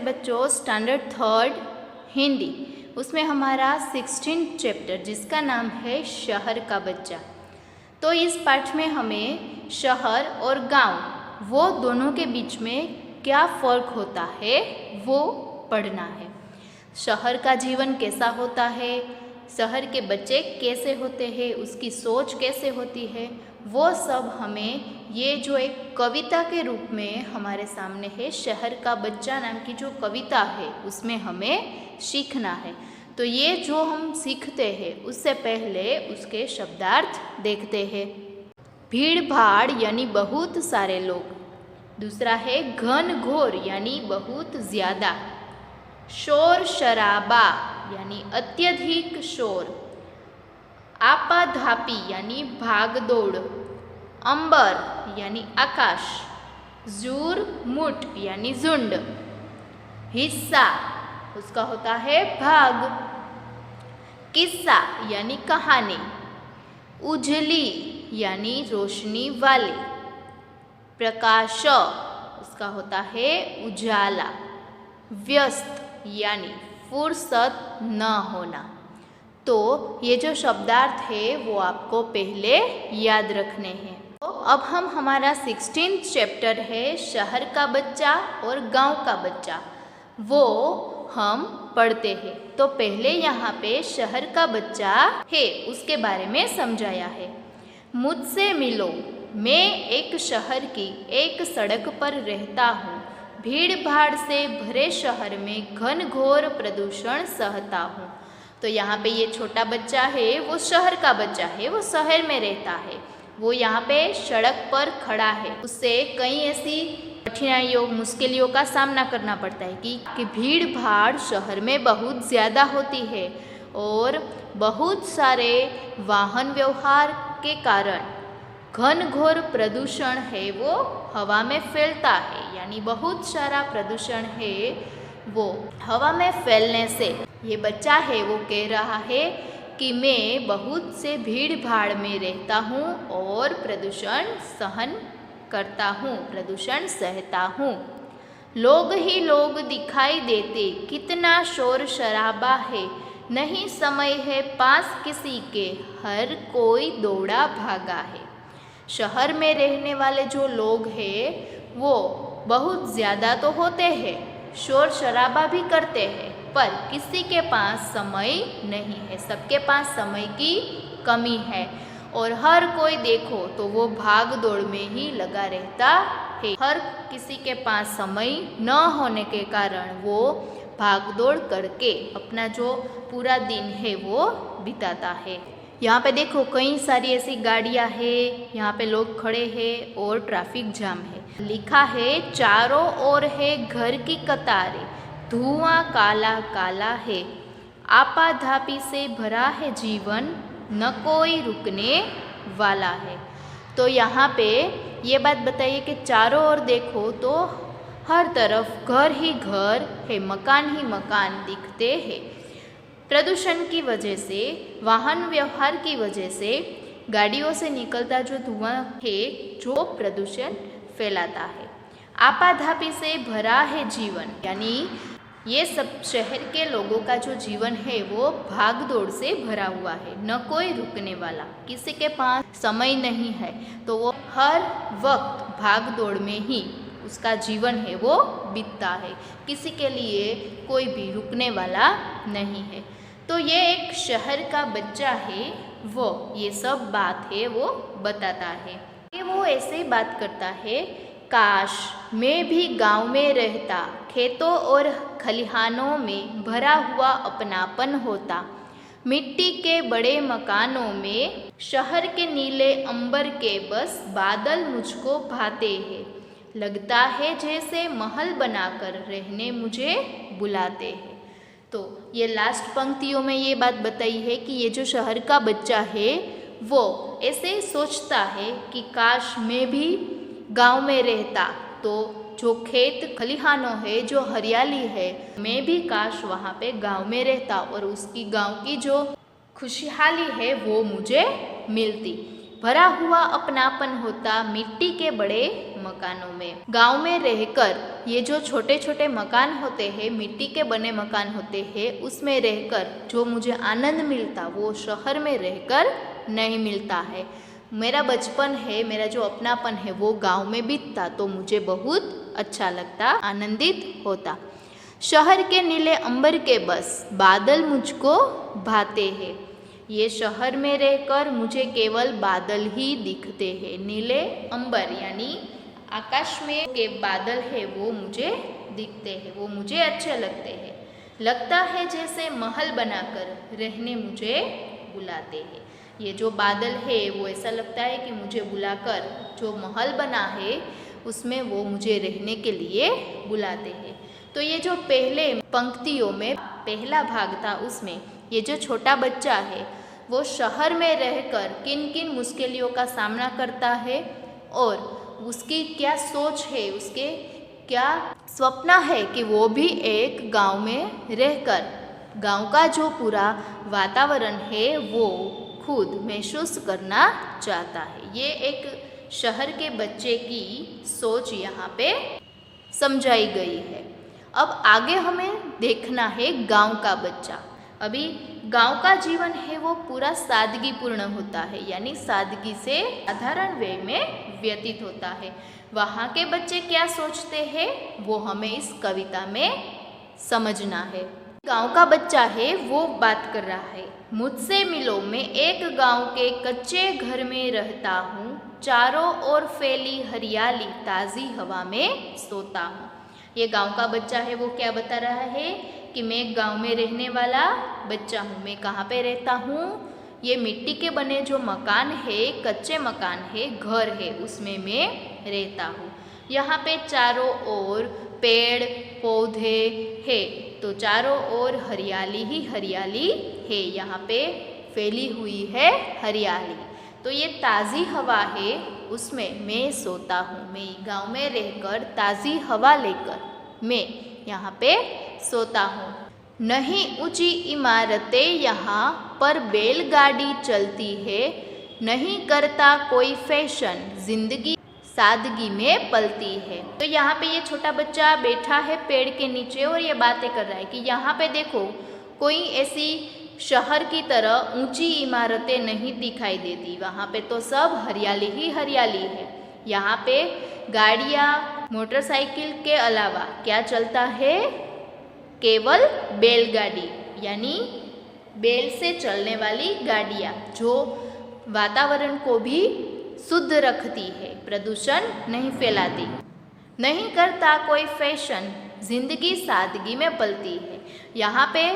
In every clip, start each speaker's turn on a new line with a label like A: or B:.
A: बच्चों स्टैंडर्ड 3 हिंदी, उसमें हमारा 16 चैप्टर जिसका नाम है शहर का बच्चा। तो इस पाठ में हमें शहर और गांव वो दोनों के बीच में क्या फ़र्क होता है वो पढ़ना है। शहर का जीवन कैसा होता है, शहर के बच्चे कैसे होते हैं, उसकी सोच कैसे होती है, वो सब हमें ये जो एक कविता के रूप में हमारे सामने है, शहर का बच्चा नाम की जो कविता है उसमें हमें सीखना है। तो ये जो हम सीखते हैं उससे पहले उसके शब्दार्थ देखते हैं। भीड़ भाड़ यानी बहुत सारे लोग। दूसरा है घन घोर यानी बहुत ज़्यादा। शोर शराबा यानी अत्यधिक शोर। आपाधापी यानी भाग दौड़। अंबर यानी आकाश। जूर मुठ यानी झुंड। हिस्सा उसका होता है भाग। किस्सा यानी कहानी। उजली यानी रोशनी वाली। प्रकाश उसका होता है उजाला। व्यस्त यानी फुर्सत न होना। तो ये जो शब्दार्थ है वो आपको पहले याद रखने हैं। तो अब हम हमारा 16 चैप्टर है शहर का बच्चा और गांव का बच्चा, वो हम पढ़ते हैं। तो पहले यहाँ पे शहर का बच्चा है उसके बारे में समझाया है। मुझसे मिलो, मैं एक शहर की एक सड़क पर रहता हूँ। भीड़ भाड़ से भरे शहर में घनघोर प्रदूषण सहता हूँ। तो यहाँ पे ये छोटा बच्चा है वो शहर का बच्चा है, वो शहर में रहता है, वो यहाँ पे सड़क पर खड़ा है। उससे कई ऐसी कठिनाइयों मुश्किलों का सामना करना पड़ता है कि भीड़ भाड़ शहर में बहुत ज़्यादा होती है और बहुत सारे वाहन व्यवहार के कारण घनघोर प्रदूषण है वो हवा में फैलता है। यानी बहुत सारा प्रदूषण है वो हवा में फैलने से ये बच्चा है वो कह रहा है कि मैं बहुत से भीड़ भाड़ में रहता हूँ और प्रदूषण सहन करता हूँ, प्रदूषण सहता हूँ। लोग ही लोग दिखाई देते, कितना शोर शराबा है, नहीं समय है पास किसी के, हर कोई दौड़ा भागा है। शहर में रहने वाले जो लोग हैं वो बहुत ज़्यादा तो होते हैं, शोर शराबा भी करते हैं, पर किसी के पास समय नहीं है, सबके पास समय की कमी है और हर कोई देखो तो वो भाग दौड़ में ही लगा रहता है। हर किसी के पास समय न होने के कारण वो भाग दौड़ करके अपना जो पूरा दिन है वो बिताता है। यहाँ पे देखो कई सारी ऐसी गाड़ियाँ हैं, यहाँ पे लोग खड़े हैं और ट्रैफिक जाम है। लिखा है चारों ओर है घर की कतारें, धुआं काला काला है, आपाधापी से भरा है जीवन, न कोई रुकने वाला है। तो यहाँ पे ये बात बताइए कि चारों ओर देखो तो हर तरफ घर ही घर है, मकान ही मकान दिखते हैं। प्रदूषण की वजह से, वाहन व्यवहार की वजह से, गाड़ियों से निकलता जो धुआं है जो प्रदूषण फैलाता है। आपाधापी से भरा है जीवन, यानी ये सब शहर के लोगों का जो जीवन है वो भाग दौड़ से भरा हुआ है, न कोई रुकने वाला, किसी के पास समय नहीं है, तो वो हर वक्त भाग दौड़ में ही उसका जीवन है वो बीतता है, किसी के लिए कोई भी रुकने वाला नहीं है। तो ये एक शहर का बच्चा है वो ये सब बात है वो बताता है कि वो ऐसे ही बात करता है, काश मैं भी गांव में रहता, खेतों और खलिहानों में भरा हुआ अपनापन होता, मिट्टी के बड़े मकानों में शहर के नीले अंबर के बस बादल मुझको भाते हैं, लगता है जैसे महल बनाकर रहने मुझे बुलाते हैं। तो ये लास्ट पंक्तियों में ये बात बताई है कि ये जो शहर का बच्चा है वो ऐसे सोचता है कि काश मैं भी गांव में रहता, तो जो खेत खलिहानों है, जो हरियाली है, मैं भी काश वहाँ पे गांव में रहता और उसकी गांव की जो खुशहाली है वो मुझे मिलती। भरा हुआ अपनापन होता मिट्टी के बड़े मकानों में। गांव में रहकर ये जो छोटे छोटे मकान होते हैं, मिट्टी के बने मकान होते हैं, उसमें रहकर जो मुझे आनंद मिलता वो शहर में रहकर नहीं मिलता है। मेरा बचपन है, मेरा जो अपनापन है वो गांव में बीतता तो मुझे बहुत अच्छा लगता, आनंदित होता। शहर के नीले अंबर के बस बादल मुझको भाते हैं। ये शहर में रहकर मुझे केवल बादल ही दिखते हैं। नीले अंबर यानी आकाश में के बादल है वो मुझे दिखते हैं, वो मुझे अच्छे लगते हैं। लगता है जैसे महल बनाकर रहने मुझे बुलाते हैं। ये जो बादल है वो ऐसा लगता है कि मुझे बुलाकर जो महल बना है उसमें वो मुझे रहने के लिए बुलाते हैं। तो ये जो पहले पंक्तियों में पहला भाग था उसमें ये जो छोटा बच्चा है वो शहर में रहकर किन किन मुश्किलों का सामना करता है और उसकी क्या सोच है, उसके क्या सपना है कि वो भी एक गांव में रहकर गांव का जो पूरा वातावरण है वो खुद महसूस करना चाहता है। ये एक शहर के बच्चे की सोच यहाँ पे समझाई गई है। अब आगे हमें देखना है गांव का बच्चा। अभी गांव का जीवन है वो पूरा सादगीपूर्ण होता है, यानी सादगी से साधारण वे में व्यतीत होता है। वहाँ के बच्चे क्या सोचते हैं वो हमें इस कविता में समझना है। गांव का बच्चा है वो बात कर रहा है, मुझसे मिलो, मैं एक गांव के कच्चे घर में रहता हूँ, चारों ओर फैली हरियाली ताज़ी हवा में सोता हूँ। ये गांव का बच्चा है वो क्या बता रहा है कि मैं एक गांव में रहने वाला बच्चा हूँ। मैं कहाँ पे रहता हूँ? ये मिट्टी के बने जो मकान है, कच्चे मकान है, घर है, उसमें मैं रहता हूँ। यहाँ पे चारों ओर पेड़ पौधे है, तो चारों ओर हरियाली ही हरियाली है, यहाँ पे फैली हुई है हरियाली। तो ये ताज़ी हवा है, उसमें मैं सोता हूँ। मैं गांव में रहकर ताज़ी हवा लेकर मैं यहाँ पे सोता हूँ। नहीं ऊंची इमारतें यहाँ पर बैलगाड़ी चलती है, नहीं करता कोई फैशन, जिंदगी सादगी में पलती है। तो यहाँ पे ये छोटा बच्चा बैठा है पेड़ के नीचे और ये बातें कर रहा है कि यहाँ पे देखो कोई ऐसी शहर की तरह ऊंची इमारतें नहीं दिखाई देती, वहाँ पे तो सब हरियाली ही हरियाली है। यहाँ पे गाड़ियाँ मोटरसाइकिल के अलावा क्या चलता है? केवल बैलगाड़ी, यानी बैल से चलने वाली गाड़ियाँ जो वातावरण को भी शुद्ध रखती है, प्रदूषण नहीं फैलाती। नहीं करता कोई फैशन, जिंदगी सादगी में पलती है। यहाँ पे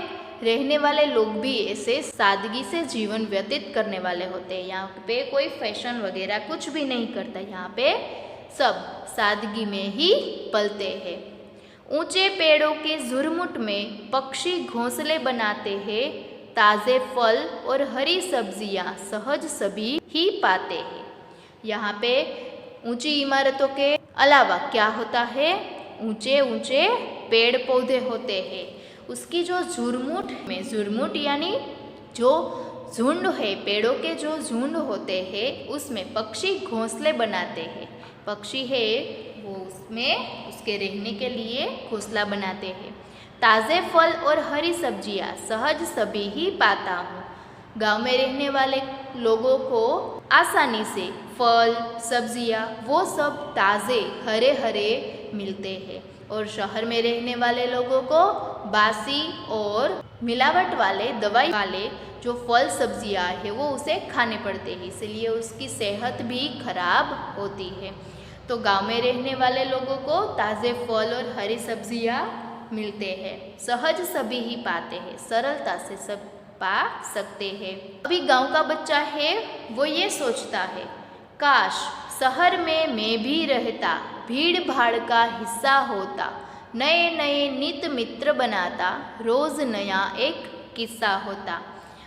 A: रहने वाले लोग भी ऐसे सादगी से जीवन व्यतीत करने वाले होते हैं। यहाँ पे कोई फैशन वगैरह कुछ भी नहीं करता, यहाँ पे सब सादगी में ही पलते हैं। ऊंचे पेड़ों के झुरमुट में पक्षी घोंसले बनाते हैं, ताज़े फल और हरी सब्जियाँ सहज सभी ही पाते हैं। यहाँ पे ऊंची इमारतों के अलावा क्या होता है? ऊंचे ऊंचे पेड़ पौधे होते हैं। उसकी जो झुरमुट में, झुरमुट यानी जो झुंड है, पेड़ों के जो झुंड होते हैं उसमें पक्षी घोंसले बनाते हैं। पक्षी है वो उसमें उसके रहने के लिए घोंसला बनाते हैं। ताज़े फल और हरी सब्जियाँ सहज सभी ही पाता हूँ। गांव में रहने वाले लोगों को आसानी से फल सब्जियाँ वो सब ताज़े हरे हरे मिलते हैं और शहर में रहने वाले लोगों को बासी और मिलावट वाले दवाई वाले जो फल सब्जियाँ है वो उसे खाने पड़ते हैं, इसलिए उसकी सेहत भी खराब होती है। तो गांव में रहने वाले लोगों को ताज़े फल और हरी सब्जियाँ मिलते हैं, सहज सभी ही पाते हैं, सरलता से सब पा सकते हैं। अभी गांव का बच्चा है वो ये सोचता है, काश शहर में मैं भी रहता, भीड़ भाड़ का हिस्सा होता, नए नए नित मित्र बनाता, रोज़ नया एक किस्सा होता।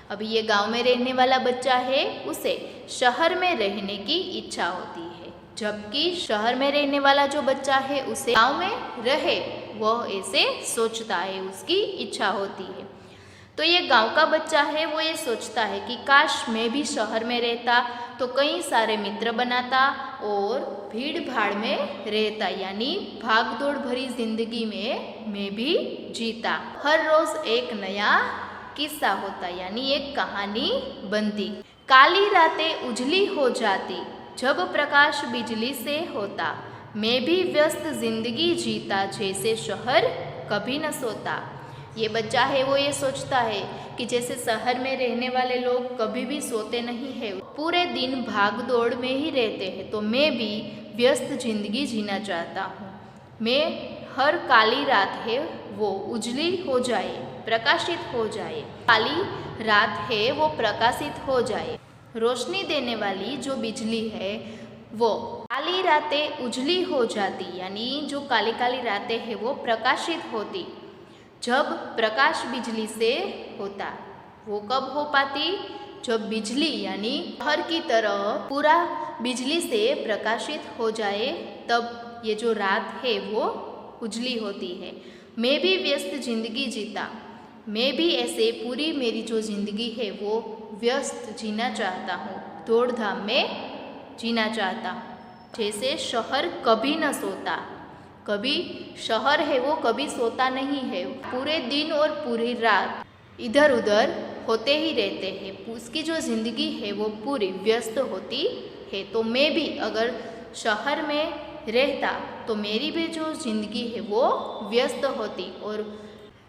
A: अभी ये गांव में रहने वाला बच्चा है उसे शहर में रहने की इच्छा होती है, जबकि शहर में रहने वाला जो बच्चा है उसे गांव में रहे वह ऐसे सोचता है, उसकी इच्छा होती है। तो तो ये गांव का बच्चा है, वो ये सोचता है कि काश मैं भी शहर में रहता तो कई सारे मित्र बनाता और भीड़ भाड़ में रहता, यानी भाग दौड़ भरी जिंदगी में मैं भी जीता। हर रोज एक नया किस्सा होता, यानी एक कहानी बनती। काली रातें उजली हो जाती जब प्रकाश बिजली से होता, मैं भी व्यस्त जिंदगी जीता जैसे शहर कभी न सोता। ये बच्चा है वो ये सोचता है कि जैसे शहर में रहने वाले लोग कभी भी सोते नहीं है, पूरे दिन भाग दौड़ में ही रहते हैं, तो मैं भी व्यस्त जिंदगी जीना चाहता हूँ। मैं हर काली रात है वो उजली हो जाए, प्रकाशित हो जाए। काली रात है वो प्रकाशित हो जाए, रोशनी देने वाली जो बिजली है वो। काली रातें उजली हो जाती, यानी जो काली काली रातें हैं वो प्रकाशित होती जब प्रकाश बिजली से होता। वो कब हो पाती? जब बिजली यानी शहर की तरह पूरा बिजली से प्रकाशित हो जाए, तब ये जो रात है वो उजली होती है। मैं भी व्यस्त जिंदगी जीता, मैं भी ऐसे पूरी मेरी जो ज़िंदगी है वो व्यस्त जीना चाहता हूँ, दौड़ धाम में जीना चाहता हूँ जैसे शहर कभी न सोता। कभी शहर है वो कभी सोता नहीं है, पूरे दिन और पूरी रात इधर उधर होते ही रहते हैं, उसकी जो ज़िंदगी है वो पूरी व्यस्त होती है। तो मैं भी अगर शहर में रहता तो मेरी भी जो ज़िंदगी है वो व्यस्त होती और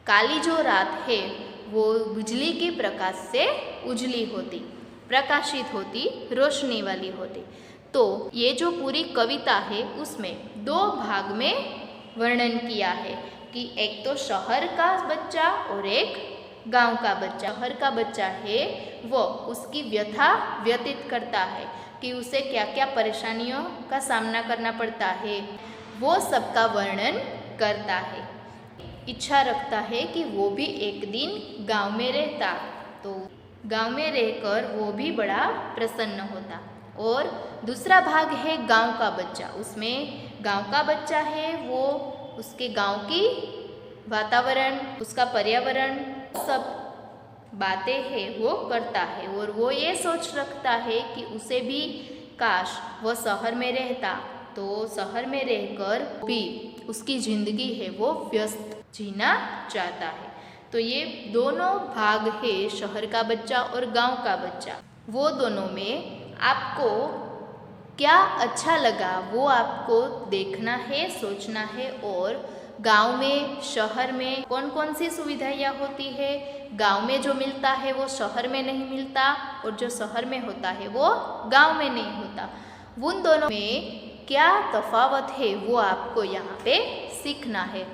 A: काली जो रात है वो बिजली के प्रकाश से उजली होती, प्रकाशित होती, रोशनी वाली होती। तो ये जो पूरी कविता है उसमें दो भाग में वर्णन किया है कि एक तो शहर का बच्चा और एक गांव का बच्चा। शहर का बच्चा है वो उसकी व्यथा व्यतीत करता है कि उसे क्या क्या परेशानियों का सामना करना पड़ता है, वो सबका वर्णन करता है। इच्छा रखता है कि वो भी एक दिन गांव में रहता, तो गांव में रहकर वो भी बड़ा प्रसन्न होता। और दूसरा भाग है गांव का बच्चा, उसमें गांव का बच्चा है वो उसके गांव की वातावरण, उसका पर्यावरण, सब बातें हैं वो करता है और वो ये सोच रखता है कि उसे भी काश वो शहर में रहता, तो शहर में रहकर भी उसकी ज़िंदगी है वो व्यस्त जीना चाहता है। तो ये दोनों भाग है शहर का बच्चा और गांव का बच्चा। वो दोनों में आपको क्या अच्छा लगा वो आपको देखना है, सोचना है। और गांव में शहर में कौन कौन सी सुविधाएं होती है, गांव में जो मिलता है वो शहर में नहीं मिलता और जो शहर में होता है वो गांव में नहीं होता, उन दोनों में क्या तफावत है वो आपको यहाँ पे सीखना है।